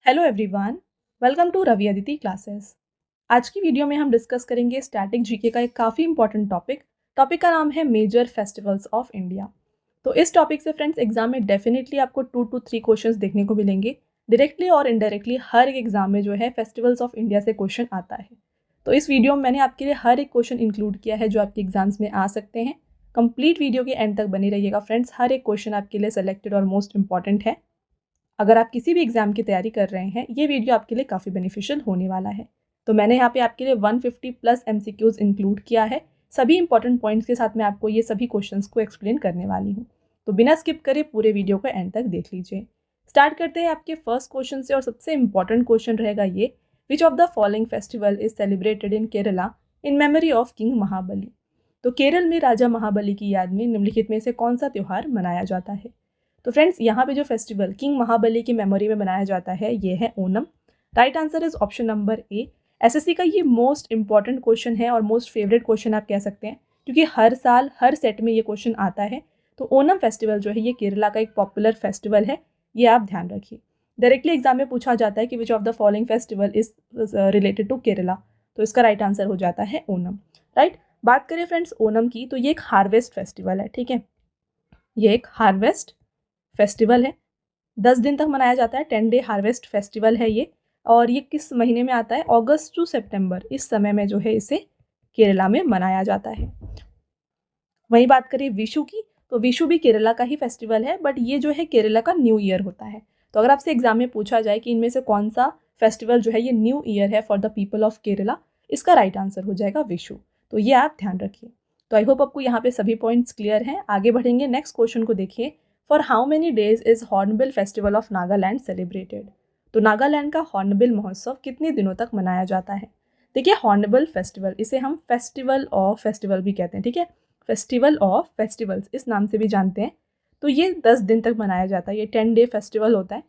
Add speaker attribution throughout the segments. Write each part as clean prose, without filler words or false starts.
Speaker 1: Hello everyone, welcome to Ravi Aditi classes. आज की video में हम डिस्कस करेंगे स्टैटिक जीके का एक काफ़ी इंपॉर्टेंट टॉपिक का नाम है मेजर फेस्टिवल्स ऑफ इंडिया। तो इस टॉपिक से फ्रेंड्स एग्जाम में डेफिनेटली आपको 2 to 3 क्वेश्चंस देखने को मिलेंगे। डायरेक्टली और इनडायरेक्टली हर एक एग्जाम में जो है फेस्टिवल्स ऑफ इंडिया से क्वेश्चन आता है। तो इस वीडियो में मैंने आपके लिए हर एक क्वेश्चन इंक्लूड किया है जो आपके एग्जाम्स में आ सकते हैं। कंप्लीट वीडियो के एंड तक बने रहिएगा फ्रेंड्स, हर एक क्वेश्चन आपके लिए सेलेक्टेड और मोस्ट इंपॉर्टेंट है। अगर आप किसी भी एग्जाम की तैयारी कर रहे हैं, ये वीडियो आपके लिए काफ़ी बेनिफिशियल होने वाला है। तो मैंने यहाँ पे आपके लिए 150 प्लस MCQs इंक्लूड किया है। सभी इंपॉर्टेंट पॉइंट्स के साथ मैं आपको ये सभी क्वेश्चंस को एक्सप्लेन करने वाली हूँ। तो बिना स्किप करे पूरे वीडियो को एंड तक देख लीजिए। स्टार्ट करते हैं आपके फर्स्ट क्वेश्चन से और सबसे इंपॉर्टेंट क्वेश्चन रहेगा ये, which of the following festival is celebrated in Kerala in memory of king Mahabali. तो केरल में राजा महाबली की याद में निम्नलिखित में से कौन सा त्यौहार मनाया जाता है। तो फ्रेंड्स यहाँ पे जो फेस्टिवल किंग महाबली की मेमोरी में मनाया जाता है ये है Onam. Right answer is option number A. SSC का ये मोस्ट इंपॉर्टेंट क्वेश्चन है और मोस्ट फेवरेट क्वेश्चन आप कह सकते हैं, क्योंकि हर साल हर सेट में ये क्वेश्चन आता है। तो ओनम फेस्टिवल जो है ये केरला का एक पॉपुलर फेस्टिवल है, ये आप ध्यान रखिए। डायरेक्टली एग्जाम में पूछा जाता है कि which of the following festival is related to Kerala, तो इसका राइट आंसर हो जाता है ओनम। राइट, बात करें फ्रेंड्स ओनम की, तो ये एक हार्वेस्ट फेस्टिवल है। ठीक है, ये एक हार्वेस्ट फेस्टिवल है, 10 दिन तक मनाया जाता है। 10 डे हार्वेस्ट फेस्टिवल है ये, और ये किस महीने में आता है, अगस्त टू सितंबर, इस समय में जो है इसे केरला में मनाया जाता है। वहीं बात करें विशु की, तो विशु भी केरला का ही फेस्टिवल है, बट ये जो है केरला का न्यू ईयर होता है। तो अगर आपसे एग्जाम में पूछा जाए कि इनमें से कौन सा फेस्टिवल जो है ये न्यू ईयर है for the people of Kerala, इसका राइट आंसर हो जाएगा विशु। तो ये आप ध्यान रखिए। तो आई होप आपको यहाँ पे सभी पॉइंट्स क्लियर हैं। आगे बढ़ेंगे, नेक्स्ट क्वेश्चन को देखिए। For how many days is hornbill festival of Nagaland celebrated. तो नागालैंड का हॉर्नबिल महोत्सव कितने दिनों तक मनाया जाता है। देखिए, हॉर्नबिल फेस्टिवल, इसे हम फेस्टिवल ऑफ फेस्टिवल भी कहते हैं। ठीक है, फेस्टिवल ऑफ फेस्टिवल्स इस नाम से भी जानते हैं। तो ये 10 दिन तक मनाया जाता है, ये 10 डे फेस्टिवल होता है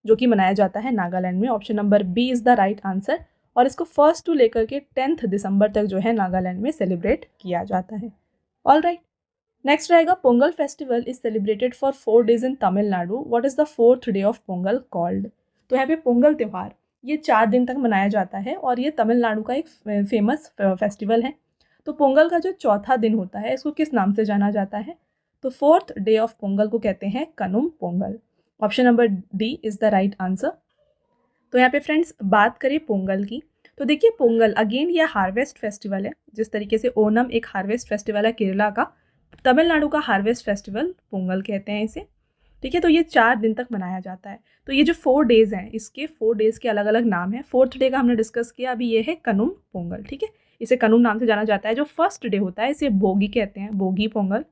Speaker 1: जो कि मनाया जाता है नागालैंड में। Option number B is the right answer, और इसको 1 टू लेकर के 10 दिसंबर तक जो है नागालैंड में सेलिब्रेट किया जाता है। ऑल राइट, नेक्स्ट रहेगा Pongal festival is celebrated for 4 days in Tamil Nadu, what is the 4th day of Pongal called. तो यहाँ पे पोंगल त्यौहार ये 4 दिन तक मनाया जाता है और ये तमिलनाडु का एक फेमस फेस्टिवल है। तो पोंगल का जो चौथा दिन होता है इसको किस नाम से जाना जाता है। तो 4th डे ऑफ पोंगल को कहते हैं Kanum Pongal. Option number D is the right answer. तो यहाँ पे फ्रेंड्स बात करें पोंगल की, तो देखिए पोंगल अगेन ये हार्वेस्ट फेस्टिवल है। जिस तरीके से ओनम एक हार्वेस्ट फेस्टिवल है केरला का, तमिलनाडु का हार्वेस्ट फेस्टिवल पोंगल कहते हैं इसे। ठीक है, तो ये 4 दिन तक मनाया जाता है। तो ये जो 4 डेज हैं, इसके 4 डेज के अलग अलग नाम हैं। 4th डे का हमने डिस्कस किया, अभी ये है कनुम पोंगल। ठीक है, इसे कनुम नाम से जाना जाता है। जो फर्स्ट डे होता है इसे भोगी कहते हैं, भोगी पोंगल।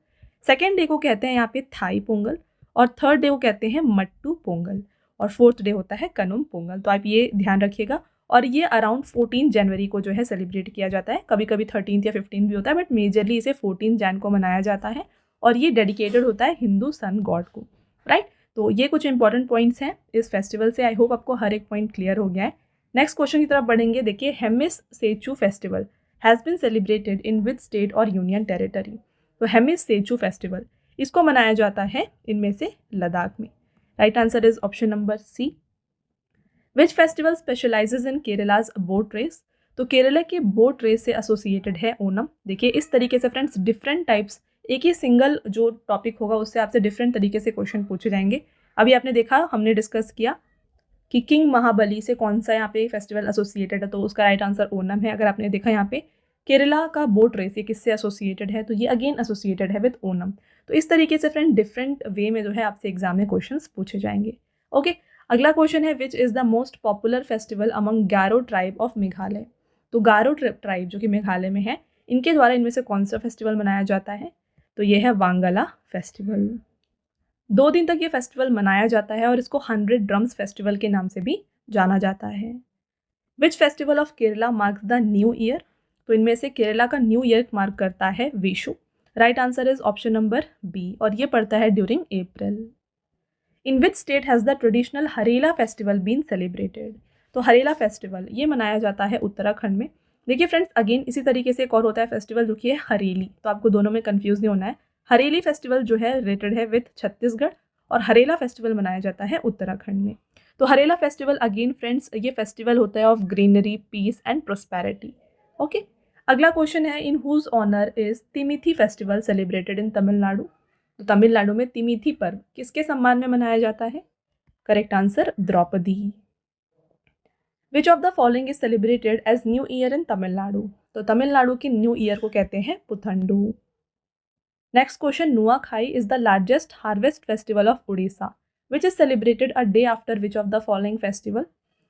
Speaker 1: सेकेंड डे को कहते हैं यहाँ पे थाई पोंगल, और थर्ड डे को कहते हैं मट्टू पोंगल, और 4th डे होता है कनुम पोंगल। तो आप ये ध्यान रखिएगा। और ये अराउंड 14 जनवरी को जो है सेलिब्रेट किया जाता है, कभी कभी 13 या 15 भी होता है, बट मेजरली इसे 14 जैन को मनाया जाता है, और ये डेडिकेटेड होता है हिंदू सन गॉड को। राइट, तो ये कुछ इंपॉर्टेंट पॉइंट्स हैं इस फेस्टिवल से। आई होप आपको हर एक पॉइंट क्लियर हो गया है। नेक्स्ट क्वेश्चन की तरफ बढ़ेंगे। देखिए, Hemis Tsechu festival has been celebrated in which state और यूनियन टेरिटरी। तो हेमिस सेचू फेस्टिवल इसको मनाया जाता है इनमें से लद्दाख में। Right answer is option number C. Which festival specializes in Kerala's boat race. तो केरला के बोट रेस से एसोसिएटेड है ओनम। देखिए, इस तरीके से फ्रेंड्स डिफरेंट टाइप्स, एक ही सिंगल जो टॉपिक होगा उससे आपसे डिफरेंट तरीके से क्वेश्चन पूछे जाएंगे। अभी आपने देखा, हमने डिस्कस किया कि किंग महाबली से कौन सा यहाँ पे फेस्टिवल एसोसिएटेड है, तो उसका राइट आंसर ओनम है। अगर आपने देखा यहाँ पे केरला का बोट रेस ये किससे एसोसिएटेड है, तो ये अगेन एसोसिएटेड है विद ओनम। तो इस तरीके से फ्रेंड डिफरेंट वे में जो है आपसे एग्जाम में क्वेश्चन पूछे जाएंगे। ओके, अगला क्वेश्चन है विच is the most popular festival among Garo tribe of Meghalaya. तो गारो ट्राइब जो कि मेघालय में है, इनके द्वारा इनमें से कौन सा फेस्टिवल मनाया जाता है, तो ये है वांगला फेस्टिवल। 2 दिन तक ये फेस्टिवल मनाया जाता है और इसको 100 ड्रम्स फेस्टिवल के नाम से भी जाना जाता है। Which festival of Kerala marks the new year. तो इनमें से केरला का न्यू ईयर मार्क करता है Vishu. Right answer is option number B, और ये पड़ता है during April. In which state has the traditional Harela festival been celebrated. तो हरेला फेस्टिवल ये मनाया जाता है उत्तराखंड में। देखिए फ्रेंड्स, अगेन इसी तरीके से एक और होता है फेस्टिवल जो कि है हरेली, तो आपको दोनों में कंफ्यूज नहीं होना है। हरेली फेस्टिवल जो है रिलेटेड है विथ छत्तीसगढ़, और हरेला फेस्टिवल मनाया जाता है उत्तराखंड में। तो हरेला फेस्टिवल अगेन फ्रेंड्स ये फेस्टिवल होता है of greenery, peace and prosperity. Okay, अगला क्वेश्चन है in whose honour is Thimithi festival celebrated in Tamil Nadu. तो तमिलनाडु में तिमिथी पर्व किसके सम्मान में मनाया जाता है? Correct answer Draupadi. Which of the following is celebrated as new year in Tamil Nadu. तो तमिलनाडु के न्यू ईयर को कहते हैं Puthandu. Next question, Nuakhai is the largest harvest festival of Orissa which is celebrated a day after which of the following festival.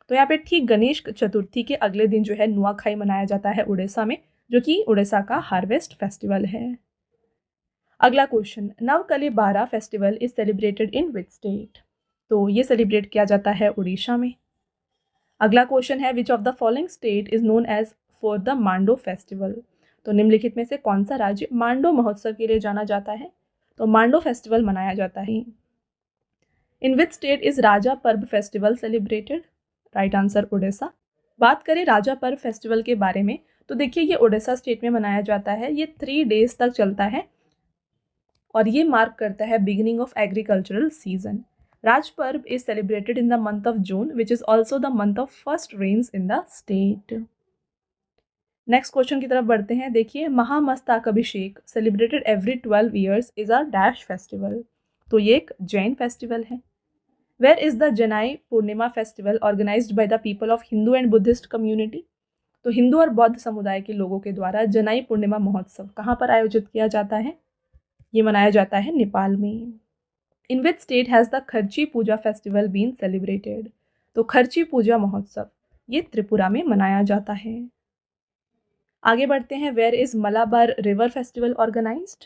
Speaker 1: तो यहाँ पे ठीक गणेश चतुर्थी के अगले दिन जो है नुआखाई मनाया जाता है उड़ीसा में, जो कि उड़ीसा का हार्वेस्ट फेस्टिवल है। अगला question, Nabakalebara festival is celebrated in which state. तो ये सेलिब्रेट किया जाता है उड़ीसा में। अगला क्वेश्चन है which of the following state is known as for the Mando festival. तो निम्नलिखित में से कौन सा राज्य मांडो महोत्सव के लिए जाना जाता है? तो मांडो फेस्टिवल मनाया जाता है। इन विच स्टेट इज राजा पर्व festival celebrated. Right answer Orissa. बात करें राजा पर्व फेस्टिवल के बारे में तो देखिए ये उड़ीसा स्टेट में मनाया जाता है। ये 3 डेज तक चलता है और ये मार्क करता है beginning of agricultural season. Raja Parba is celebrated in the month of June which is also the month of first rains in the state. Next question की तरफ बढ़ते हैं। देखिए Mahamastakabhisheka celebrated every 12 years is a dash festival. तो ये एक Jain festival है। Where is the Janai Purnima festival organised by the people of Hindu and Buddhist community. तो हिंदू और बौद्ध समुदाय के लोगों के द्वारा जनाई पूर्णिमा महोत्सव कहाँ पर आयोजित किया जाता है? ये मनाया जाता है नेपाल में। In which state has the खर्ची पूजा फेस्टिवल बीन सेलिब्रेटेड। तो खर्ची पूजा महोत्सव ये त्रिपुरा में मनाया जाता है। आगे बढ़ते हैं। Where is Malabar river festival organised.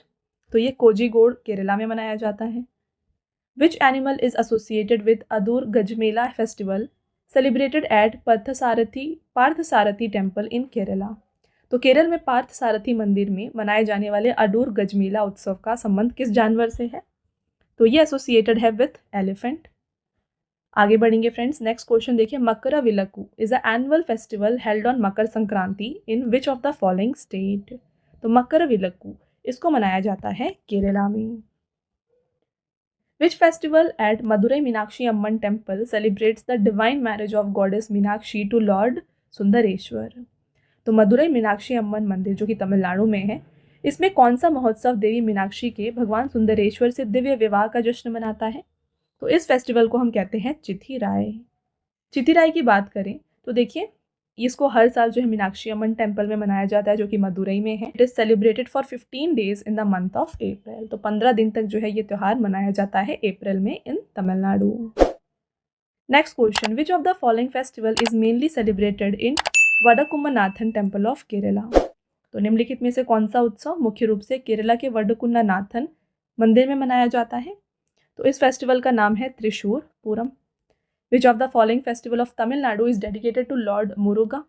Speaker 1: तो ये कोझिकोड केरला में मनाया जाता है। Which animal is associated with Adoor Gajamela festival celebrated at Parthasarathy temple in Kerala. तो केरल में पार्थसारथी मंदिर में मनाए जाने वाले अडूर गजमेला उत्सव का संबंध किस जानवर से है? तो ये एसोसिएटेड है विथ एलिफेंट। आगे बढ़ेंगे फ्रेंड्स। नेक्स्ट क्वेश्चन देखिए, Makaravilakku is a annual festival held on Makar Sankranti in which of the following state. तो मकरविलक्कू इसको मनाया जाता है केरला में। Which festival at Madurai Meenakshi Amman temple celebrates the divine marriage of goddess Meenakshi to lord Sundareswarar. तो मदुरई मीनाक्षी अम्मन मंदिर जो कि तमिलनाडु में है, इसमें कौन सा महोत्सव देवी मीनाक्षी के भगवान सुंदरेश्वर से दिव्य विवाह का जश्न मनाता है? तो इस फेस्टिवल को हम कहते हैं चिथिराय। चिथिराय की बात करें तो देखिए इसको हर साल जो है मीनाक्षी अम्मन टेम्पल में मनाया जाता है जो कि मदुरई में है। It is celebrated for 15 days in the month of April. तो 15 दिन तक जो है ये त्यौहार मनाया जाता है अप्रैल में in Tamil Nadu. Next question, which of the following festival is mainly celebrated in Vadakkunnathan temple of Kerala. तो निम्नलिखित में से कौन सा उत्सव मुख्य रूप से केरला के वडकुन्नानाथन मंदिर में मनाया जाता है? तो इस फेस्टिवल का नाम है Thrissur Pooram. Which of the following festival of Tamil Nadu is dedicated to lord Muruga.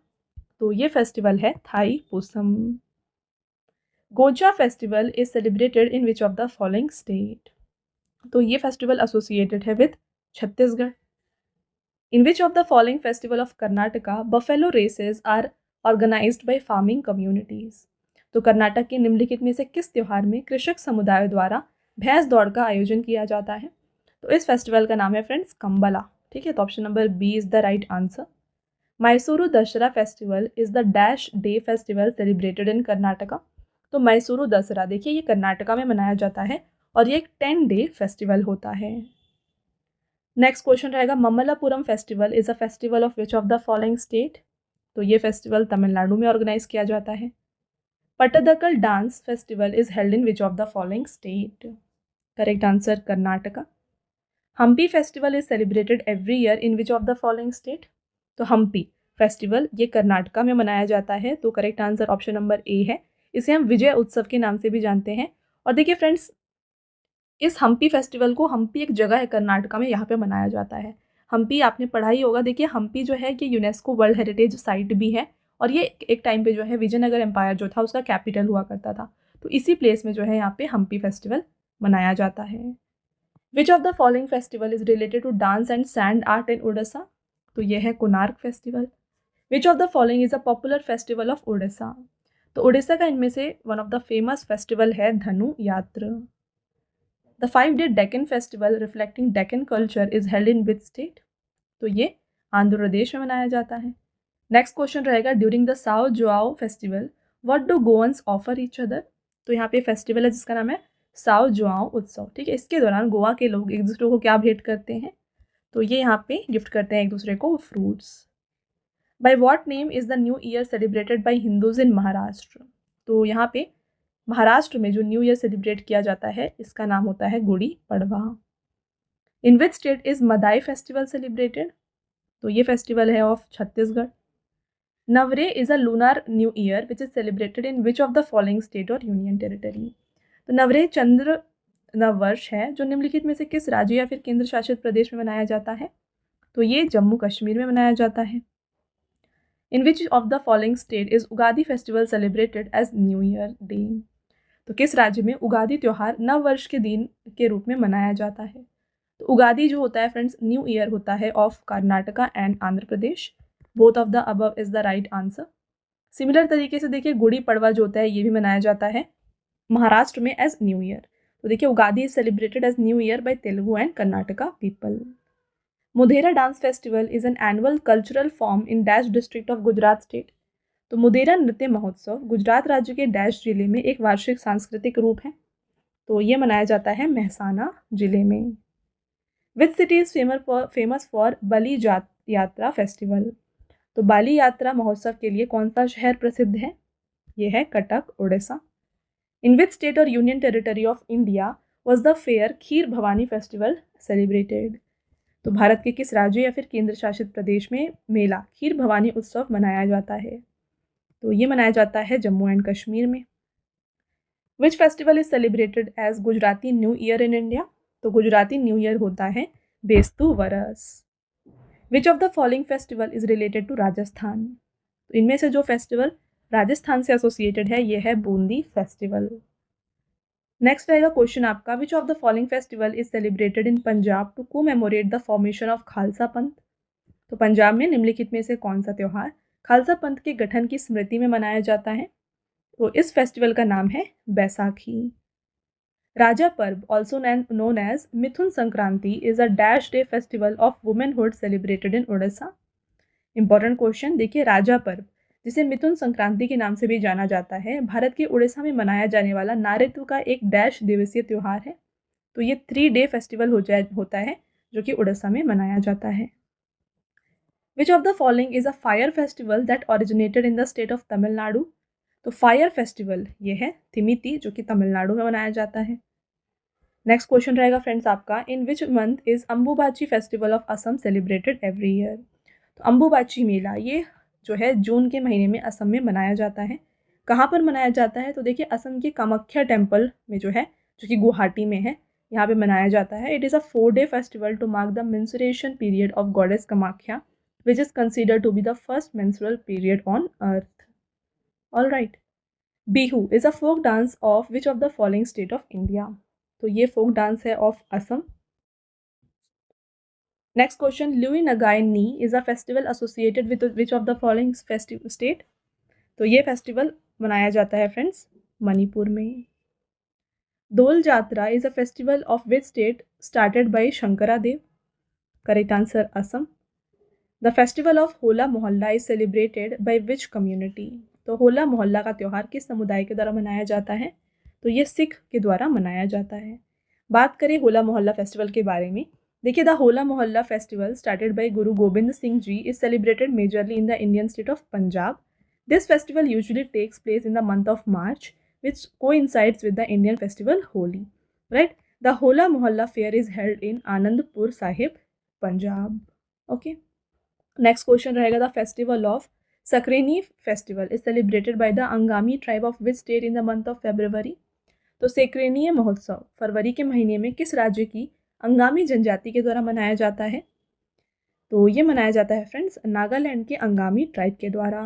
Speaker 1: तो ये फेस्टिवल है Thai Poosam. Goncha festival is celebrated in which of the following state. तो ये फेस्टिवल एसोसिएटेड है with Chhattisgarh. In which of the following festival of Karnataka buffalo races are organised by farming communities. तो कर्नाटक के निम्नलिखित में से किस त्योहार में कृषक समुदाय द्वारा भैंस दौड़ का आयोजन किया जाता है? तो इस फेस्टिवल का नाम है फ्रेंड्स कंबला। ठीक है, तो option number B is the right answer. Mysuru Dussehra festival is the dash day festival celebrated in Karnataka. तो मैसूरू दशहरा देखिए ये कर्नाटका में मनाया जाता है और ये एक 10 डे फेस्टिवल होता है। नेक्स्ट क्वेश्चन रहेगा, Mamallapuram festival is a festival of which of the following state. तो ये फेस्टिवल तमिलनाडु में ऑर्गेनाइज किया जाता है। Pattadakal dance festival is held in which of the following state. Correct answer Karnataka. Hampi festival is celebrated every year in which of the following state. तो Hampi festival ये कर्नाटका में मनाया जाता है। तो correct answer option number A है। इसे हम विजय उत्सव के नाम से भी जानते हैं। और देखिए फ्रेंड्स, इस हम्पी फेस्टिवल को, हम्पी एक जगह है कर्नाटका में, यहाँ पे मनाया जाता है। हम्पी आपने पढ़ा ही होगा। देखिए हम्पी जो है ये यूनेस्को वर्ल्ड हेरिटेज साइट भी है और ये एक टाइम पे जो है विजयनगर एम्पायर जो था उसका कैपिटल हुआ करता था। तो इसी प्लेस में जो है यहाँ पे हम्पी फेस्टिवल मनाया जाता है। Which of the following festival is related to dance and sand art in Orissa. तो यह है Konark festival. Which of the following is a popular festival of Orissa. तो उड़ीसा का इनमें से one of the famous festival है Dhanu Yatra. The 5-day Deccan festival reflecting Deccan culture is held in which state? तो ये आंध्र प्रदेश में मनाया जाता है। नेक्स्ट क्वेश्चन रहेगा during the Sao Joao festival what do गोवंस offer each other? तो यहाँ पे फेस्टिवल है जिसका नाम है साओ जोआओ उत्सव, ठीक है। इसके दौरान गोवा के लोग एक दूसरे को क्या भेंट करते हैं? तो ये यहाँ पे गिफ्ट करते हैं एक दूसरे को fruits. By what name is the new year celebrated by Hindus in Maharashtra? तो यहाँ पे महाराष्ट्र में जो न्यू ईयर सेलिब्रेट किया जाता है इसका नाम होता है Gudi Padwa. In which state is Madai festival celebrated? तो ये फेस्टिवल है of Chhattisgarh. Navreh is a lunar new year which is celebrated in which of the following state और यूनियन टेरिटरी? तो नवरे चंद्र नववर्ष है जो निम्नलिखित में से किस राज्य या फिर केंद्र शासित प्रदेश में मनाया जाता है? तो ये जम्मू कश्मीर में मनाया जाता है। In which of the following state is Ugadi festival celebrated as new year day? तो किस राज्य में उगादी त्यौहार नव वर्ष के दिन के रूप में मनाया जाता है? तो उगादी जो होता है फ्रेंड्स न्यू ईयर होता है of Karnataka and Andhra Pradesh. Both of the above is the right answer. Similar तरीके से देखिए गुड़ी पड़वा जो होता है ये भी मनाया जाता है महाराष्ट्र में एज न्यू ईयर। तो देखिए Ugadi is celebrated as new year by Telugu and Karnataka people. Modhera dance festival is an annual cultural form in dash district of Gujarat state? तो मुदेरा नृत्य महोत्सव गुजरात राज्य के डैश जिले में एक वार्षिक सांस्कृतिक रूप है। तो ये मनाया जाता है मेहसाना जिले में। Which city is famous for Bali Yatra festival? तो बाली यात्रा महोत्सव के लिए कौन सा शहर प्रसिद्ध है? ये है कटक उड़ीसा। इन विच स्टेट और union territory of India was the fair kheer Bhavani festival celebrated? तो भारत के किस राज्य या फिर केंद्र शासित प्रदेश में मेला खीर भवानी उत्सव मनाया जाता है? तो ये मनाया जाता है जम्मू एंड कश्मीर में। Which festival is celebrated as Gujarati new year in India? तो गुजराती न्यू ईयर होता है Bestu Varas. Which of the following festival is related to Rajasthan? तो इनमें से जो फेस्टिवल राजस्थान से एसोसिएटेड है ये है बूंदी फेस्टिवल। नेक्स्ट रहेगा क्वेश्चन आपका which of the following festival is celebrated in Punjab to commemorate the formation of Khalsa Panth? तो पंजाब में निम्नलिखित में से कौन सा त्यौहार खालसा पंथ के गठन की स्मृति में मनाया जाता है? तो इस फेस्टिवल का नाम है Baisakhi. Raja Parba also known as Mithun Sankranti is a dash day festival of womanhood celebrated in Orissa? Important question देखिए राजा पर्व जिसे मिथुन संक्रांति के नाम से भी जाना जाता है भारत के उड़ीसा में मनाया जाने वाला नारीत्व का एक डैश दिवसीय त्यौहार है। तो ये 3 डे फेस्टिवल होता है जो कि उड़ीसा में मनाया जाता है। Which of the following is a fire festival that originated in the state of Tamil Nadu? तो फायर फेस्टिवल ये है थिमिती जो कि तमिलनाडु में मनाया जाता है। नेक्स्ट क्वेश्चन रहेगा फ्रेंड्स आपका in which month is Ambubachi festival of Assam celebrated every year? तो अम्बुबाची मेला ये जो है जून के महीने में असम में मनाया जाता है। कहाँ पर मनाया जाता है? तो देखिए असम के कामाख्या टेम्पल में जो है जो कि गुवाहाटी में है यहाँ पे मनाया जाता है। It is a 4-day festival to mark the menstruation period of goddess Kamakhya which is considered to be the first menstrual period on earth. All right. Bihu is a folk dance of which of the following state of India? तो ये folk dance है of Assam. Next question, Lui Nagai Ni is a festival associated with which of the following state? तो ये festival मनाया जाता है friends Manipur में. Dol Jatra is a festival of which state started by Shankara Dev? Correct answer Assam. The festival of होला मोहल्ला is celebrated by which community? तो होला मोहल्ला का त्यौहार किस समुदाय के द्वारा मनाया जाता है? तो ये सिख के द्वारा मनाया जाता है। बात करें होला मोहल्ला फेस्टिवल के बारे में, देखिए द होला मोहल्ला festival started by Guru Gobind Singh ji is celebrated majorly in the Indian state of Punjab. This festival usually takes place in the month of March which coincides with the Indian festival Holi, right. The Hola Mohalla fair is held in Anandpur Sahib Punjab. Okay, next question रहेगा the festival of Sekrenyi festival is celebrated by the Angami tribe of which state in the month of February? तो सेक्रेनीय महोत्सव फरवरी के महीने में किस राज्य की अंगामी जनजाति के द्वारा मनाया जाता है? तो ये मनाया जाता है फ्रेंड्स नागालैंड के अंगामी ट्राइब के द्वारा।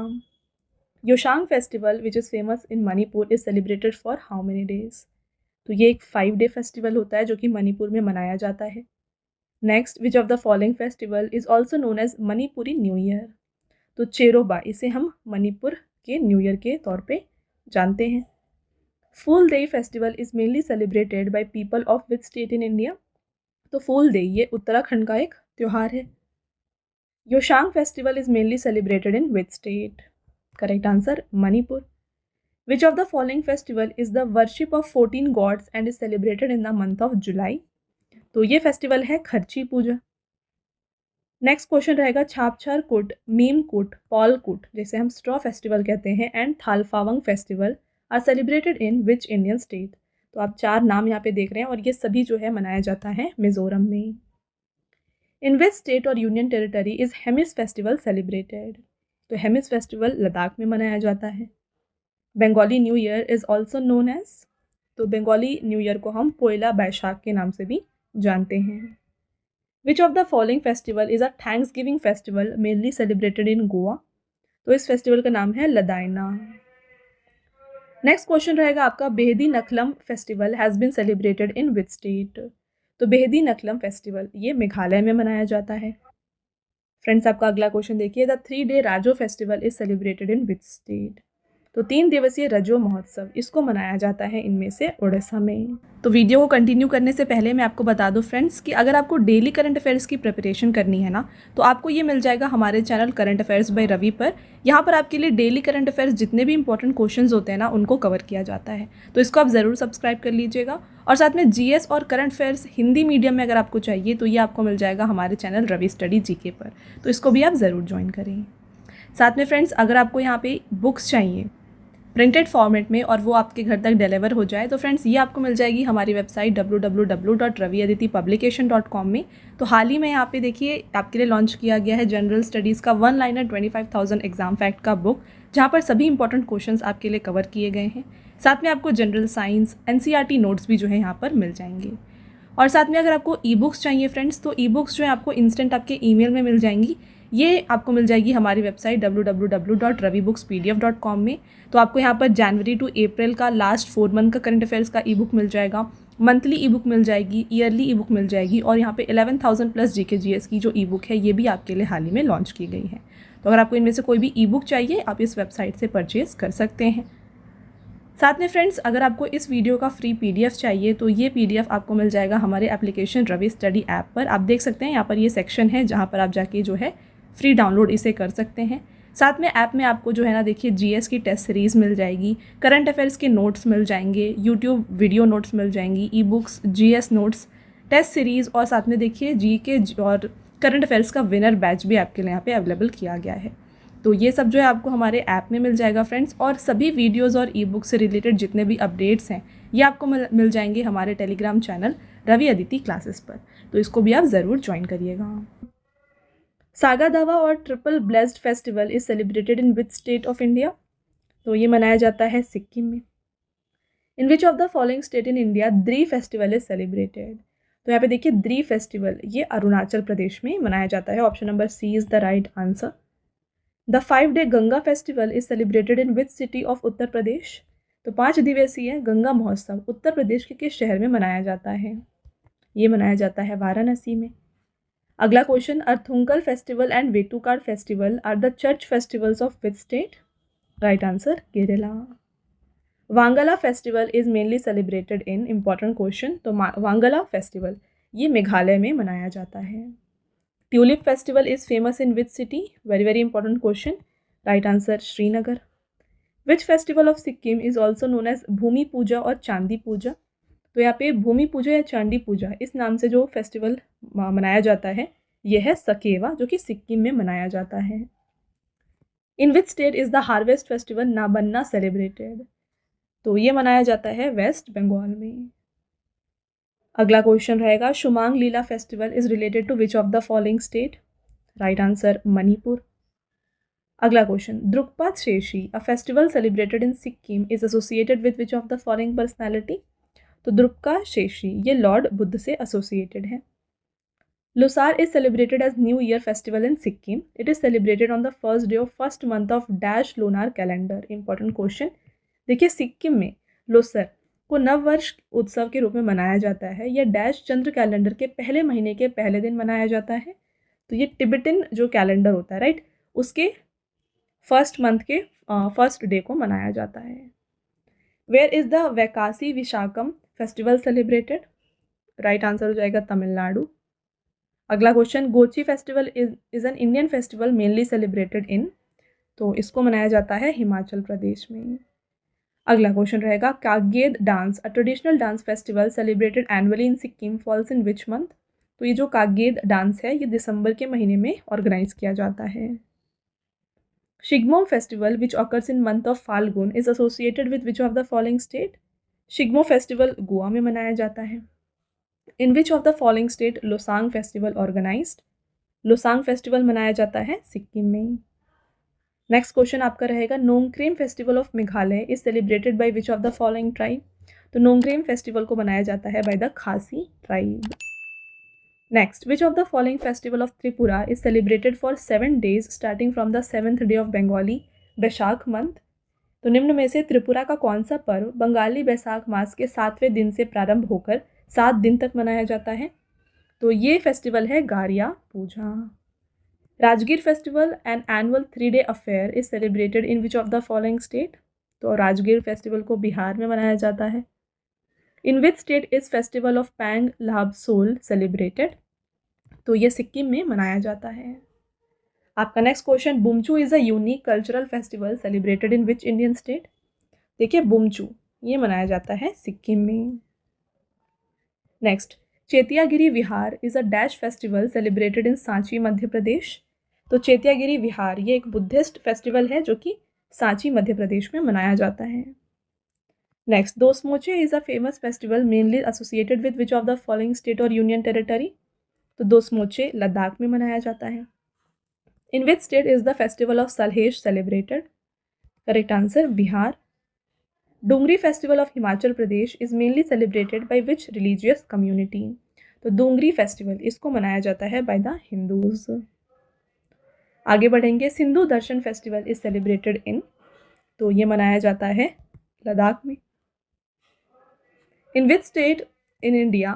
Speaker 1: Yaoshang festival which is famous in Manipur is celebrated for how many days? तो ये एक 5-day फेस्टिवल होता है जो कि मणिपुर में मनाया जाता है। Next, which of the following festival is also known as Manipuri new year? तो चेरोबा इसे हम मणिपुर के न्यू ईयर के तौर पे जानते हैं। Phool Dei festival is mainly celebrated by people of which state in India? तो फूल देई ये उत्तराखंड का एक त्यौहार है। Yaoshang festival is mainly celebrated in which state? Correct answer Manipur. Which of the following festival is the worship of 14 gods and is celebrated in the month of July? तो ये festival है खर्ची पूजा। नेक्स्ट क्वेश्चन रहेगा छापछार कुट, मीम कुट, Paul कुट, जैसे हम स्ट्रॉ फेस्टिवल कहते हैं, and Thalfavang festival are celebrated in which Indian state? तो आप 4 नाम यहाँ पे देख रहे हैं और ये सभी जो है मनाया जाता है मिजोरम में। इन विच स्टेट और union territory is Hemis festival celebrated? तो हेमिस फेस्टिवल लद्दाख में मनाया जाता है। Bengali new year is also known as? तो बंगाली न्यू ईयर को हम पोयला बैशाख के नाम से भी जानते हैं। विच of the following festival is a thanks giving festival mainly celebrated इन गोवा? तो इस फेस्टिवल का नाम है लदाइना। नेक्स्ट क्वेश्चन रहेगा आपका Behdienkhlam festival has been celebrated in which state? तो बेहदी नखलम फेस्टिवल ये मेघालय में मनाया जाता है। फ्रेंड्स आपका अगला क्वेश्चन देखिए, द 3-day राजो festival is celebrated in which state? तो 3 दिवसीय रजो महोत्सव इसको मनाया जाता है इनमें से उड़ीसा में। तो वीडियो को कंटिन्यू करने से पहले मैं आपको बता दूं फ्रेंड्स कि अगर आपको डेली करंट अफेयर्स की प्रिपरेशन करनी है ना, तो आपको ये मिल जाएगा हमारे channel current affairs by Ravi पर। यहाँ पर आपके लिए डेली करंट अफेयर्स जितने भी इंपॉर्टेंट क्वेश्चंस होते हैं ना, उनको कवर किया जाता है। तो इसको आप ज़रूर सब्सक्राइब कर लीजिएगा। और साथ में जीएस और करंट अफेयर्स हिंदी मीडियम में अगर आपको चाहिए तो ये आपको मिल जाएगा हमारे चैनल रवि स्टडी जीके पर। तो इसको भी आप ज़रूर ज्वाइन करें। साथ में फ्रेंड्स अगर आपको यहाँ पे बुक्स चाहिए प्रिंटेड फॉर्मेट में और वो आपके घर तक डिलीवर हो जाए, तो फ्रेंड्स ये आपको मिल जाएगी हमारी वेबसाइट www.raviaditipublication.com में। तो हाल ही में यहाँ पे देखिए आपके लिए लॉन्च किया गया है जनरल स्टडीज़ का 1 लाइनर 25,000 एग्जाम फैक्ट का बुक, जहाँ पर सभी इंपॉर्टेंट क्वेश्चंस आपके लिए कवर किए गए हैं। साथ में आपको जनरल साइंस एनसीईआरटी नोट्स भी जो है यहाँ पर मिल जाएंगे। और साथ में अगर आपको ई बुक्स चाहिए फ्रेंड्स, तो ई बुक्स जो है आपको इंस्टेंट आपके ईमेल में मिल जाएंगी। ये आपको मिल जाएगी हमारी वेबसाइट www.ravibooksPDF.com में। तो आपको यहाँ पर जनवरी टू अप्रैल का लास्ट 4 मंथ का करंट अफेयर्स का ई बुक मिल जाएगा, मंथली ई बुक मिल जाएगी, ईयरली ई बुक मिल जाएगी, और यहाँ पे 11,000 प्लस जीके जीएस की जो ई बुक है ये भी आपके लिए हाल ही में लॉन्च की गई है। तो अगर आपको इनमें से कोई भी ई बुक चाहिए आप इस वेबसाइट से परचेज़ कर सकते हैं। साथ में फ्रेंड्स अगर आपको इस वीडियो का फ्री पीडीएफ चाहिए तो ये पीडीएफ आपको मिल जाएगा हमारे एप्लीकेशन रवि स्टडी ऐप पर। आप देख सकते हैं यहाँ पर ये सेक्शन है जहाँ पर आप जाके जो है फ्री डाउनलोड इसे कर सकते हैं। साथ में ऐप में आपको जो है ना देखिए जीएस की टेस्ट सीरीज़ मिल जाएगी, करंट अफेयर्स के नोट्स मिल जाएंगे, यूट्यूब वीडियो नोट्स मिल जाएंगी, e books, GS notes, test series, और साथ में देखिए जीके और करंट अफेयर्स का विनर बैच भी आपके लिए यहाँ पे अवेलेबल किया गया है। तो ये सब जो है आपको हमारे ऐप में मिल जाएगा फ्रेंड्स। और सभी वीडियोज़ और ई बुक से रिलेटेड जितने भी अपडेट्स हैं ये आपको मिल जाएंगे हमारे Telegram channel Ravi Aditi classes पर। तो इसको भी आप ज़रूर ज्वाइन करिएगा। सागा दावा और triple blessed festival is celebrated in which state of India? तो ये मनाया जाता है सिक्किम में। In which of the following state in India Dree festival is celebrated? तो यहाँ पे देखिए द्री फेस्टिवल ये अरुणाचल प्रदेश में मनाया जाता है। Option number C is the right answer. The 5-day Ganga festival is celebrated in which city of Uttar Pradesh? तो 5 दिवसीय गंगा महोत्सव उत्तर प्रदेश के किस शहर में मनाया जाता है? ये मनाया जाता है वाराणसी में। अगला question, Arthunkal festival and Vettukad festival are the church festivals of which state? Right answer Kerala. Wangala festival is mainly celebrated in, important question, तो वांगला फेस्टिवल ये मेघालय में मनाया जाता है। Tulip festival is famous in which city? Very very important question, right answer Srinagar. Which festival of Sikkim is also known as Bhumi Puja और चांदी पूजा? तो यहाँ पे भूमि पूजा या चांदी पूजा इस नाम से जो फेस्टिवल मनाया जाता है यह है सकेवा, जो कि सिक्किम में मनाया जाता है। In which state is the harvest festival Nabanna celebrated? तो ये मनाया जाता है वेस्ट बंगाल में। अगला क्वेश्चन रहेगा, Shumang Leela festival is related to which of the following state? Right answer Manipur. अगला question, Drukpa Tseshi a festival celebrated in Sikkim is associated with which of the following personality? तो द्रुकपा शेषी ये लॉर्ड बुद्ध से एसोसिएटेड है। Losar is celebrated as new year festival in Sikkim. It is celebrated on the first day of first month of dash lunar calendar. Important question, देखिए सिक्किम में लोसर को नववर्ष उत्सव के रूप में मनाया जाता है। यह डैश चंद्र कैलेंडर के पहले महीने के पहले दिन मनाया जाता है। तो ये टिबेटन जो कैलेंडर होता है राइट, उसके फर्स्ट मंथ के फर्स्ट डे को मनाया जाता है। Where is the Vaikasi Visakam festival celebrated? Right answer हो जाएगा तमिलनाडु। अगला question, Gochi festival is an Indian festival mainly celebrated in? तो इसको मनाया जाता है हिमाचल प्रदेश में। अगला क्वेश्चन रहेगा, Kagyed dance a traditional dance festival celebrated annually in Sikkim falls in which month? तो ये जो कागेद डांस है ये दिसंबर के महीने में ऑर्गेनाइज किया जाता है। Shigmo festival which occurs in month of Phalgun is associated with which of the following state? Shigmo festival Goa में मनाया जाता है। In which of the following state Losoong festival organised? Losoong festival मनाया जाता है सिक्किम में। नेक्स्ट क्वेश्चन आपका रहेगा, Nongkrem festival of Meghalaya is celebrated by which of the following tribe? तो नोंगक्रेम फेस्टिवल को मनाया जाता है by the Khasi tribe. Next, which of the following festival of Tripura is celebrated for 7 days starting from the 7th day of Bengali Baisakh month? तो निम्न में से त्रिपुरा का कौन सा पर्व बंगाली बैसाख मास के 7वें दिन से प्रारंभ होकर 7 दिन तक मनाया जाता है? तो ये फेस्टिवल है Garia Puja. Rajgir festival an annual 3-day affair is celebrated in which of the following state? तो राजगीर फेस्टिवल को बिहार में मनाया जाता है। In which state is festival of Pang Lhabsol celebrated? तो ये सिक्किम में मनाया जाता है। आपका next question, Bumchu is a unique cultural festival celebrated in which Indian state? देखिए बुमचू ये मनाया जाता है सिक्किम में। Next, Chethiyagiri Vihar is a dash festival celebrated in Sanchi Madhya Pradesh? तो चेतियागिरी विहार ये एक बुद्धिस्ट फेस्टिवल है जो कि सांची मध्य प्रदेश में मनाया जाता है। Next, Dosmoche is a famous festival mainly associated with which of the following state और यूनियन टेरिटरी? तो दोसमोचे लद्दाख में मनाया जाता है। In which state is the festival of Salhesh celebrated? Correct answer Bihar. Dongri festival of Himachal Pradesh is mainly celebrated by which religious community? तो Dongri festival इसको मनाया जाता है बाय द हिंदूज। आगे बढ़ेंगे, Sindhu Darshan festival is celebrated in? तो ये मनाया जाता है लद्दाख में। In which state in India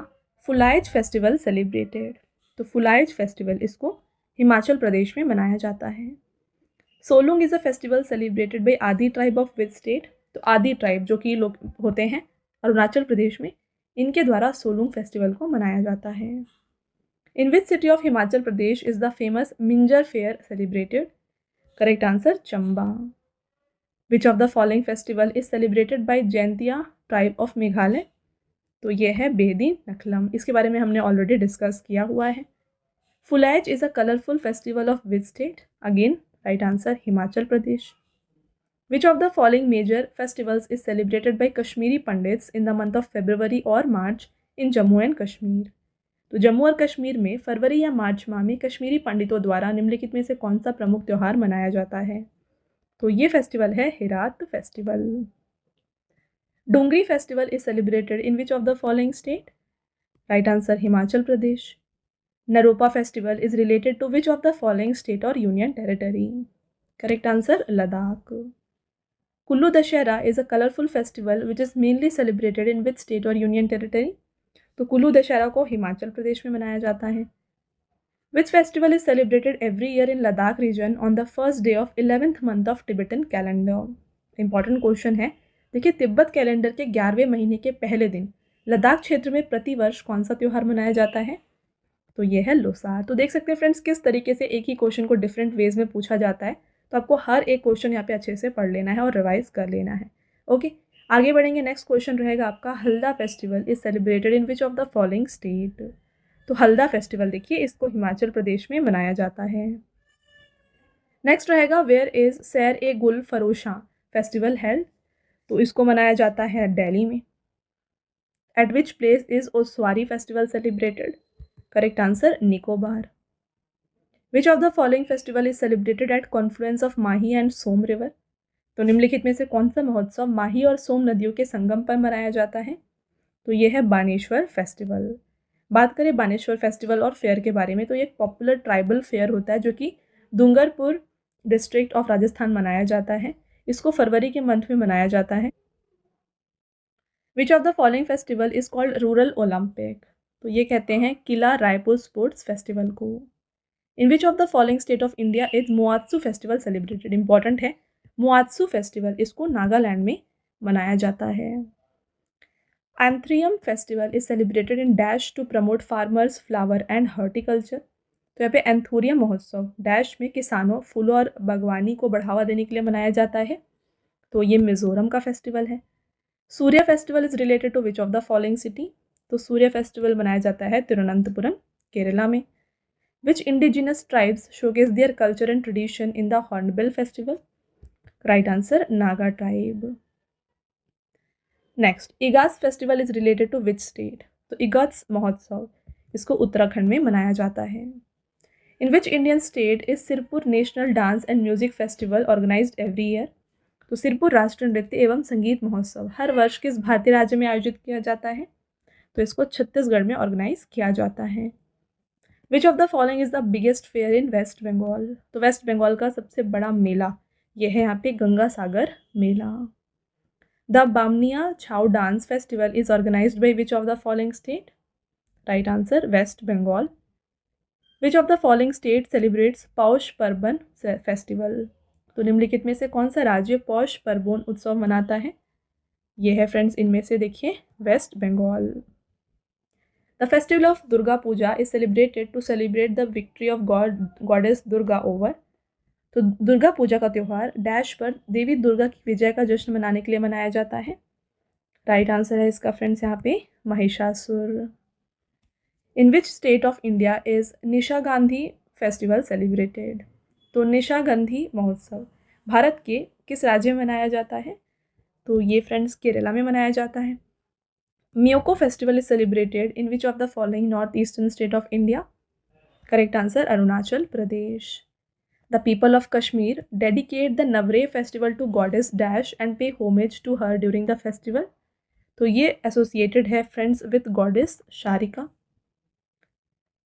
Speaker 1: Phulaich festival celebrated? तो फुलाइज फेस्टिवल इसको हिमाचल प्रदेश में मनाया जाता है। Solung is a festival celebrated bye आदि ट्राइब ऑफ विच स्टेट? तो आदि ट्राइब जो कि लोग होते हैं अरुणाचल प्रदेश में, इनके द्वारा सोलुंग फेस्टिवल को मनाया जाता है। In which city of Himachal Pradesh is the famous Minjar fair celebrated? Correct answer Chamba. Which of the following festival is celebrated by Jaintia tribe of Meghalaya? तो ये है बेदी नखलम, इसके बारे में हमने ऑलरेडी डिस्कस किया हुआ है। Phulaich is a colourful festival of which state? Again right answer Himachal Pradesh. Which of the following major festivals is celebrated by Kashmiri Pandits in the month of February और March in Jammu and Kashmir? तो जम्मू और कश्मीर में फरवरी या मार्च माह में कश्मीरी पंडितों द्वारा निम्नलिखित में से कौन सा प्रमुख त्यौहार मनाया जाता है? तो ये फेस्टिवल है हिरात festival. Dongri festival is celebrated in which of the following state? Right answer Himachal Pradesh. Naropa festival is related to which of the following state और union territory? Correct answer Ladakh. Kullu Dussehra is a colourful festival which is mainly celebrated in which state और union territory? तो कुल्लू दशहरा को हिमाचल प्रदेश में मनाया जाता है। Which festival is celebrated every year in Ladakh region on the first day of 11th month of Tibetan calendar? Important question है। देखिए Tibet calendar के 11वें महीने के पहले दिन लद्दाख क्षेत्र में प्रतिवर्ष कौन सा त्यौहार मनाया जाता है? तो ये है लोसार। तो देख सकते हैं फ्रेंड्स किस तरीके से एक ही क्वेश्चन को डिफरेंट वेज में पूछा जाता है। तो आपको हर एक क्वेश्चन यहाँ पे अच्छे से पढ़ लेना है और रिवाइज कर लेना है। ओके, आगे बढ़ेंगे। नेक्स्ट क्वेश्चन रहेगा आपका, Halda festival is celebrated in which of the following state? तो हल्दा फेस्टिवल देखिए इसको हिमाचल प्रदेश में मनाया जाता है। नेक्स्ट रहेगा, वेयर इज सैर ए गुल फरोशा फेस्टिवल हेल्ड? तो इसको मनाया जाता है दिल्ली में। एट विच प्लेस इज ओसवारी festival celebrated? Correct answer Nicobar. Which of the following festival is celebrated at confluence of Mahi and Som river? तो निम्नलिखित में से कौन सा महोत्सव माही और सोम नदियों के संगम पर मनाया जाता है? तो ये है बानेश्वर फेस्टिवल। बात करें बानेश्वर फेस्टिवल और फेयर के बारे में, तो ये एक पॉपुलर ट्राइबल फेयर होता है जो कि डूंगरपुर डिस्ट्रिक्ट ऑफ राजस्थान मनाया जाता है। इसको फरवरी के मंथ में मनाया जाता है। Which of the following festival is called rural Olympic? तो ये कहते हैं किला रायपुर स्पोर्ट्स फेस्टिवल को। In which of the following state of India is Moatsu festival celebrated? Important है, मुआत्सू फेस्टिवल इसको नागालैंड में मनाया जाता है। Anthurium festival is celebrated in dash to promote farmers flower and horticulture. तो यहाँ पे एंथोरियम महोत्सव डैश में किसानों, फूलों और बागवानी को बढ़ावा देने के लिए मनाया जाता है। तो ये मिजोरम का फेस्टिवल है। Surya festival is related to which of the following city. तो सूर्य फेस्टिवल मनाया जाता है तिरुवनंतपुरम, केरला में। Which indigenous tribes showcase their culture and tradition in the Hornbill festival. Right answer, Naga tribe. Next, Igas festival is related to which state. तो इगास महोत्सव इसको उत्तराखंड में मनाया जाता है। In which Indian state is Sirpur national dance and music festival organised every year. तो सिरपुर राष्ट्रीय नृत्य एवं संगीत महोत्सव हर वर्ष किस भारतीय राज्य में आयोजित किया जाता है। तो इसको छत्तीसगढ़ में ऑर्गेनाइज किया जाता है। Which of the following is the biggest fair in West Bengal. तो वेस्ट बंगाल का सबसे बड़ा मेला यह है यहाँ पे Ganga Sagar Mela. The Bamnia Chhau dance festival is organised by which of the following state. Right answer, West Bengal. Which of the following state celebrates Poush Parban festival. तो निम्नलिखित में से कौन सा राज्य पौष पर्बोन उत्सव मनाता है। यह है फ्रेंड्स इनमें से देखिए West Bengal. The festival of Durga Puja is celebrated to celebrate the victory of goddess Durga over. तो दुर्गा पूजा का त्यौहार डैश पर देवी दुर्गा की विजय का जश्न मनाने के लिए मनाया जाता है। राइट आंसर है इसका फ्रेंड्स यहाँ पे Mahishasur. In which state of India is Nisha Gandhi festival celebrated. तो निशा गांधी महोत्सव भारत के किस राज्य में मनाया जाता है। तो ये फ्रेंड्स केरला में मनाया जाता है। Myoko festival is celebrated in which of the following north eastern state of India. Correct answer, Arunachal Pradesh. The people of Kashmir dedicate the Navreh festival to goddess dash and pay homage to her during the festival. तो ये associated है friends with goddess Sharika.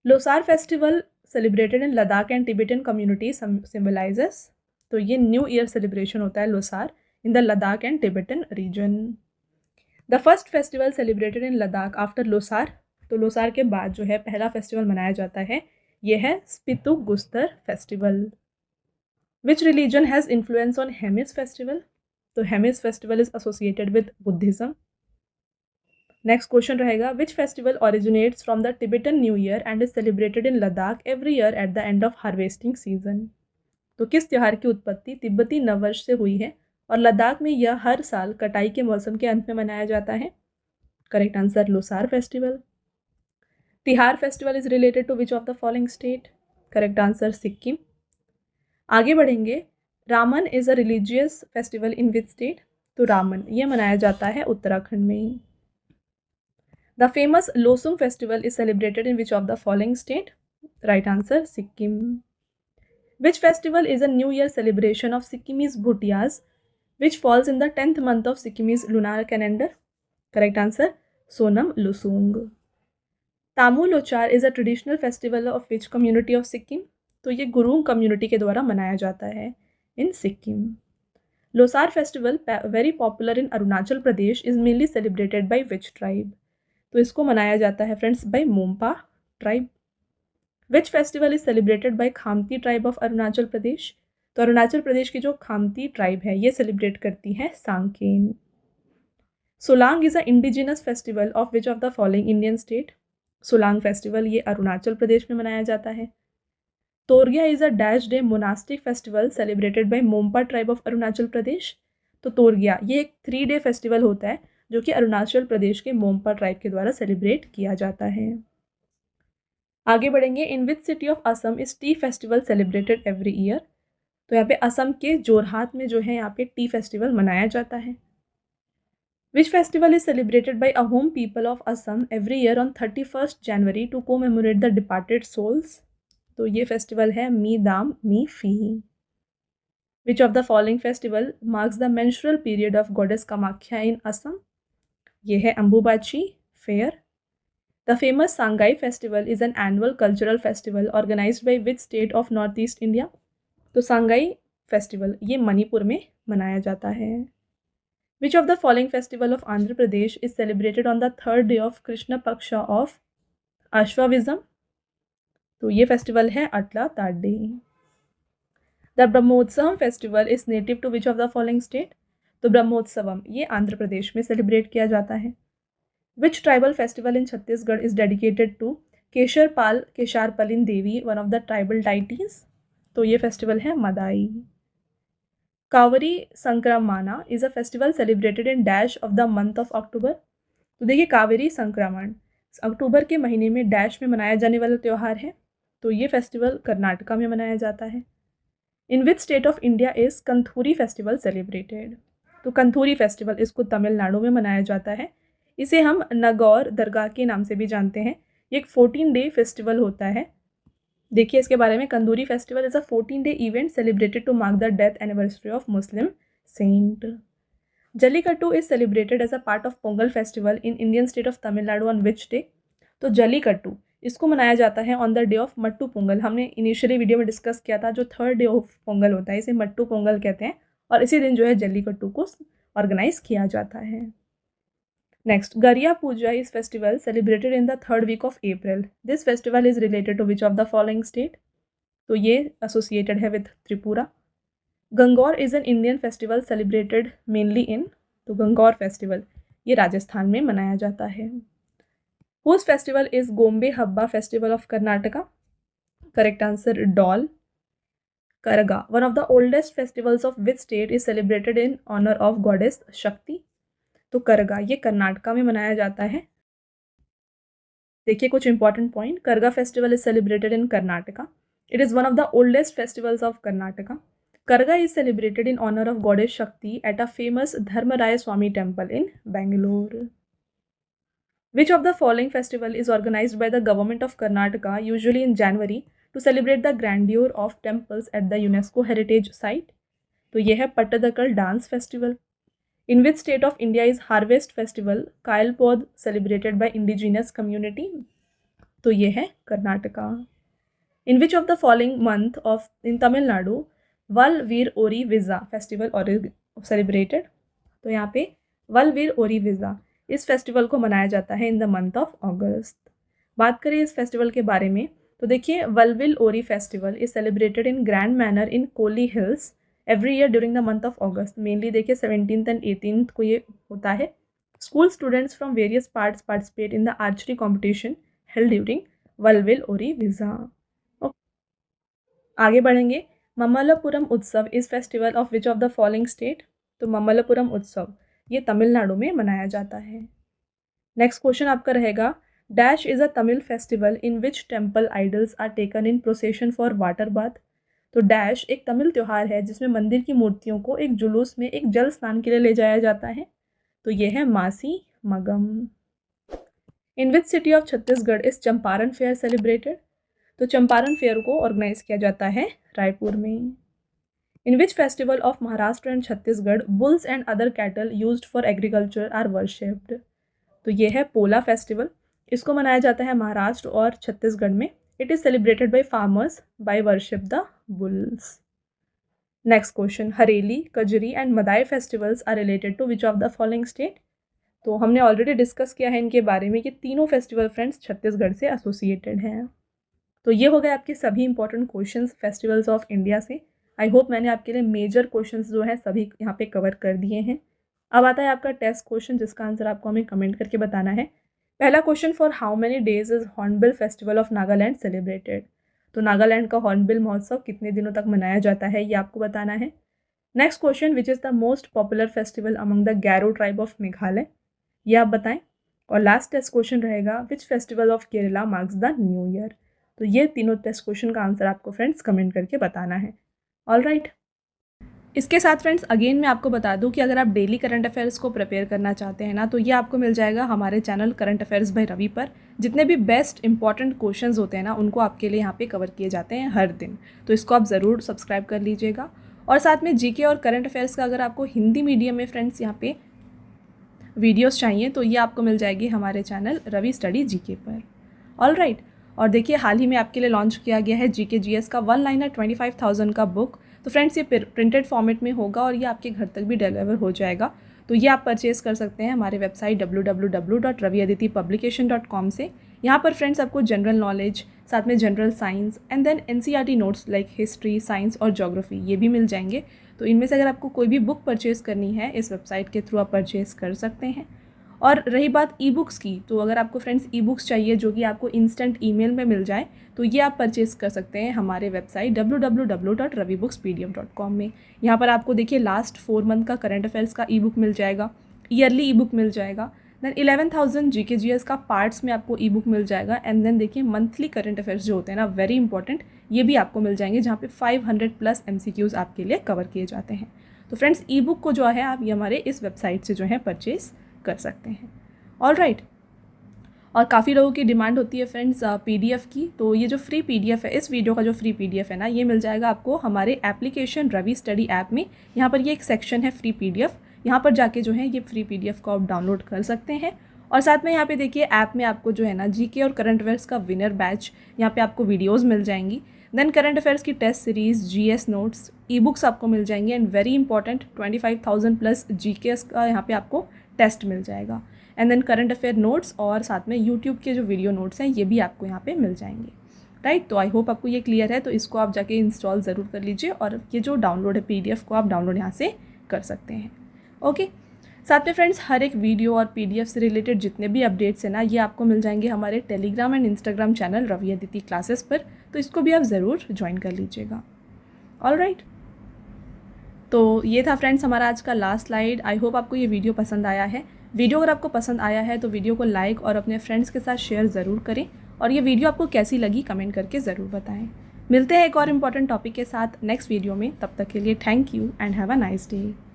Speaker 1: Losar festival celebrated in Ladakh and Tibetan community symbolises. तो ये new year celebration होता है Losar in the Ladakh and Tibetan region. The first festival celebrated in Ladakh after Losar. तो लोसार के बाद जो है पहला फेस्टिवल मनाया जाता है यह है Spituk Gustor festival. Which religion has influence on Hemis festival. तो Hemis festival is associated with Buddhism. Next question रहेगा which festival originates from the Tibetan new year and is celebrated in Ladakh every year at the end of harvesting season. तो किस त्यौहार की उत्पत्ति तिब्बती नववर्ष से हुई है और लद्दाख में यह हर साल कटाई के मौसम के अंत में मनाया जाता है। Correct answer, Losar festival. Tihar festival is related to which of the following state. Correct answer, Sikkim. आगे बढ़ेंगे, Ramman is a religious festival in which state. तो रामन ये मनाया जाता है उत्तराखंड में। The famous Losoong festival is celebrated in which of the following state. Right answer, Sikkim. Which festival is a new year celebration of Sikkimese Bhutias which falls in the 10th month of Sikkimese lunar calendar? Correct answer, Sonam Lusung. Tamu Lochar is a traditional festival of which community of Sikkim? तो ये Gurung community के द्वारा मनाया जाता है in Sikkim. Losar festival very popular in Arunachal Pradesh is mainly celebrated by which tribe. तो इसको मनाया जाता है friends by Monpa tribe. Which festival is celebrated by Khamti tribe of Arunachal Pradesh. तो अरुणाचल प्रदेश की जो खामती ट्राइब है ये सेलिब्रेट करती है Sangken. Solung is a indigenous festival of which of the following Indian state. Solung festival ये अरुणाचल प्रदेश में मनाया जाता है। Torgya is a dash day monastic festival celebrated by Monpa tribe of Arunachal Pradesh. तो तोरगिया ये एक 3 डे फेस्टिवल होता है जो कि अरुणाचल प्रदेश के मोम्पा ट्राइब के द्वारा सेलिब्रेट किया जाता है। आगे बढ़ेंगे, in which city of Assam is tea festival celebrated every year. तो यहाँ पे असम के जोरहाट में जो है यहाँ पे टी फेस्टिवल मनाया जाता है। Which festival is celebrated by Ahom people of Assam every year on 31st January to commemorate the departed souls. तो ये फेस्टिवल है Me Dam Me Phi. Which of the following festival marks the menstrual period of goddess Kamakhya in Assam. ये है Ambubachi fair. The famous Sangai festival is an annual cultural festival organised by which state of north east India. तो Sangai festival ये मणिपुर में मनाया जाता है। Which of the following festival of Andhra Pradesh is celebrated on the 3rd day of Krishna Paksha of Ashvijam. तो ये festival है Atla Taddi. The Brahmotsav festival is native to which of the following state. तो ब्रह्मोत्सवम ये आंध्र प्रदेश में सेलिब्रेट किया जाता है। Which tribal festival in Chhattisgarh is dedicated to Kesharpalin Devi, one of the tribal deities? तो ये फेस्टिवल है Madai. Kaveri Sankraman is a festival celebrated in dash of the month of October? तो देखिए कावेरी संक्रमण अक्टूबर के महीने में डैश में मनाया जाने वाला त्यौहार है, तो ये फेस्टिवल कर्नाटका में मनाया जाता है। In which state of India is Kanthuri festival celebrated? तो कंथूरी फेस्टिवल इसको तमिलनाडु में मनाया जाता है। इसे हम नगौर दरगाह के नाम से भी जानते हैं। ये एक 14 डे फेस्टिवल होता है। देखिए इसके बारे में, Kanduri festival is a 14-day event celebrated to mark the death anniversary of Muslim saint. Jallikattu is celebrated as a part of Pongal festival in Indian state of Tamil Nadu on which day? तो जल्लीकट्टू इसको मनाया जाता है on the day of Mattu Pongal. हमने initially video में discuss किया था, जो 3rd डे ऑफ पोंगल होता है इसे मट्टू पोंगल कहते हैं, और इसी दिन जो है जल्लीकट्टू को ऑर्गेनाइज किया जाता है। Next, Garia Puja is festival celebrated in the 3rd week of April. This festival is related to which of the following state? तो ये एसोसिएटेड है with Tripura. Gangaur is an Indian festival celebrated mainly in? तो गंगौर फेस्टिवल ये राजस्थान में मनाया जाता है। Whose festival is Gombe Habba festival of Karnataka? Correct answer doll. Karaga, one of the oldest festivals of which state is celebrated in honour of goddess शक्ति? तो करगा ये कर्नाटका में मनाया जाता है। देखिए कुछ इंपॉर्टेंट पॉइंट, करगा festival is celebrated in Karnataka. It is one of the oldest festivals of Karnataka. करगा is celebrated in honor of goddess Shakti at a famous Dharmaraya Swami temple in Bangalore. Which of the following festival is organized by the government of Karnataka usually in January to celebrate the grandeur of temples at the UNESCO heritage site? तो ये है Pattadakal dance festival. In which state of India is Harvest Festival Kail Pod celebrated by indigenous community? तो ये है Karnataka. In which of the following month of in Tamil Nadu वलवीर ओरी visa festival और celebrated? तो यहाँ पे वलवीर ओरी विज़ा इस फेस्टिवल को मनाया जाता है इन द मंथ ऑफ अगस्त। बात करें इस फेस्टिवल के बारे में, तो देखिए Valvil Ori festival is celebrated in grand manner in Kolli hills every year during the month of August. Mainly देखिए 17th and 18th को ये होता है। School students from various parts participate in the archery competition held during Valvil Ori vizha. आगे बढ़ेंगे। Mamallapuram Utsav is festival of which of the following state? तो ममल्लपुरम उत्सव ये तमिलनाडु में मनाया जाता है। नेक्स्ट क्वेश्चन आपका रहेगा, dash is a Tamil festival in which temple idols are taken in procession for water bath? तो डैश एक तमिल त्यौहार है जिसमें मंदिर की मूर्तियों को एक जुलूस में एक जल स्नान के लिए ले जाया जाता है, तो ये है Masi Magam. In which city of Chhattisgarh is Champaran fair celebrated? तो चंपारण फेयर को ऑर्गेनाइज किया जाता है रायपुर में। In which festival of Maharashtra and Chhattisgarh bulls and other cattle used for agriculture are worshipped? तो ये है पोला फेस्टिवल, इसको मनाया जाता है महाराष्ट्र और छत्तीसगढ़ में। It is celebrated by farmers by worship the bulls. Next question, Hareli, Kajari and Madai festivals are related to which of the following state? तो हमने ऑलरेडी डिस्कस किया है इनके बारे में कि तीनों फेस्टिवल फ्रेंड्स छत्तीसगढ़ से एसोसिएटेड हैं। तो ये हो गए आपके सभी important questions festivals of India से। आई होप मैंने आपके लिए मेजर क्वेश्चंस जो है सभी यहाँ पे कवर कर दिए हैं। अब आता है आपका टेस्ट क्वेश्चन, जिसका आंसर आपको हमें कमेंट करके बताना है। पहला question, for how many days is hornbill festival of Nagaland celebrated? तो नागालैंड का हॉर्नबिल महोत्सव कितने दिनों तक मनाया जाता है, ये आपको बताना है। Next question, which is the most popular festival among the Garo tribe of Meghalaya? ये आप बताएं। और लास्ट टेस्ट क्वेश्चन रहेगा, which festival of Kerala marks the new year? तो ये तीनों टेस्ट क्वेश्चन का आंसर आपको फ्रेंड्स कमेंट करके बताना है। All right. इसके साथ फ्रेंड्स अगेन मैं आपको बता दूं कि अगर आप डेली करंट अफेयर्स को प्रिपेयर करना चाहते हैं ना, तो ये आपको मिल जाएगा हमारे channel current affairs by Ravi पर। जितने भी बेस्ट इंपॉर्टेंट क्वेश्चंस होते हैं ना, उनको आपके लिए यहाँ पे कवर किए जाते हैं हर दिन, तो इसको आप ज़रूर सब्सक्राइब कर लीजिएगा। और साथ में जीके और करंट अफेयर्स का अगर आपको हिंदी मीडियम में फ्रेंड्स यहाँ पे वीडियोज़ चाहिए, तो ये आपको मिल जाएगी हमारे चैनल रवि स्टडी जीके पर। All right. और देखिए हाल ही में आपके लिए लॉन्च किया गया है जीके जीएस का 1 लाइनर 25,000 का बुक। तो फ्रेंड्स ये प्रिंटेड फॉर्मेट में होगा और ये आपके घर तक भी डिलीवर हो जाएगा। तो ये आप परचेज़ कर सकते हैं हमारे वेबसाइट www.raviaditipublication.com से। यहाँ पर फ्रेंड्स आपको जनरल नॉलेज, साथ में general science and then NCERT notes like history, science और ज्योग्राफी ये भी मिल जाएंगे। तो इनमें से अगर आपको कोई भी बुक परचेज़ करनी है इस वेबसाइट के थ्रू आप परचेज़ कर सकते हैं। और रही बात ई बुक्स की, तो अगर आपको फ्रेंड्स ई बुक्स चाहिए जो कि आपको इंस्टेंट ईमेल में मिल जाए, तो ये आप परचेज़ कर सकते हैं हमारे वेबसाइट www.ravibookspdm.com में। यहाँ पर आपको देखिए लास्ट 4 मंथ का करंट अफेयर्स का ई बुक मिल जाएगा, ईयरली ई बुक मिल जाएगा, देन 11,000 जीके जीएस का पार्ट्स में आपको ई बुक मिल जाएगा, एंड देन देखिए मंथली करंट अफेयर्स जो होते हैं ना, वेरी इंपॉर्टेंट, ये भी आपको मिल जाएंगे जहाँ पे 500+ MCQs आपके लिए कवर किए जाते हैं। तो फ्रेंड्स ई बुक को जो है आप ये हमारे इस वेबसाइट से जो है परचेज़ कर सकते हैं। ऑल राइट, और काफ़ी लोगों की डिमांड होती है फ्रेंड्स PDF की, तो ये जो फ्री PDF है, इस वीडियो का जो फ्री PDF है ना, ये मिल जाएगा आपको हमारे एप्लीकेशन रवि स्टडी ऐप में। यहाँ पर ये एक सेक्शन है फ्री PDF, यहाँ पर जाके जो है ये फ्री PDF को आप डाउनलोड कर सकते हैं। और साथ में यहाँ पे देखिए ऐप में आपको जो है ना GK और करंट अफेयर्स का विनर बैच, यहाँ पे आपको वीडियोज़ मिल जाएंगी, देन करंट अफेयर्स की test series, GS notes, e books आपको मिल जाएंगे, एंड वेरी इंपॉर्टेंट 25,000+ GK का यहाँ पे आपको टेस्ट मिल जाएगा, and then current affair notes, और साथ में यूट्यूब के जो वीडियो नोट्स हैं ये भी आपको यहाँ पे मिल जाएंगे। राइट, तो आई होप आपको ये क्लियर है। तो इसको आप जाके इंस्टॉल ज़रूर कर लीजिए, और ये जो डाउनलोड है PDF को आप डाउनलोड यहाँ से कर सकते हैं। ओके, साथ में फ्रेंड्स हर एक वीडियो और PDF से रिलेटेड जितने भी अपडेट्स हैं ना, ये आपको मिल जाएंगे हमारे Telegram and Instagram channel Ravi Aditi classes पर, तो इसको भी आप ज़रूर ज्वाइन कर लीजिएगा। ऑल राइट, तो ये था फ्रेंड्स हमारा आज का लास्ट स्लाइड। आई होप आपको ये वीडियो पसंद आया है। वीडियो अगर आपको पसंद आया है तो वीडियो को लाइक और अपने फ्रेंड्स के साथ शेयर ज़रूर करें, और ये वीडियो आपको कैसी लगी कमेंट करके ज़रूर बताएं। मिलते हैं एक और इम्पॉर्टेंट टॉपिक के साथ नेक्स्ट वीडियो में, तब तक के लिए thank you and have a nice day.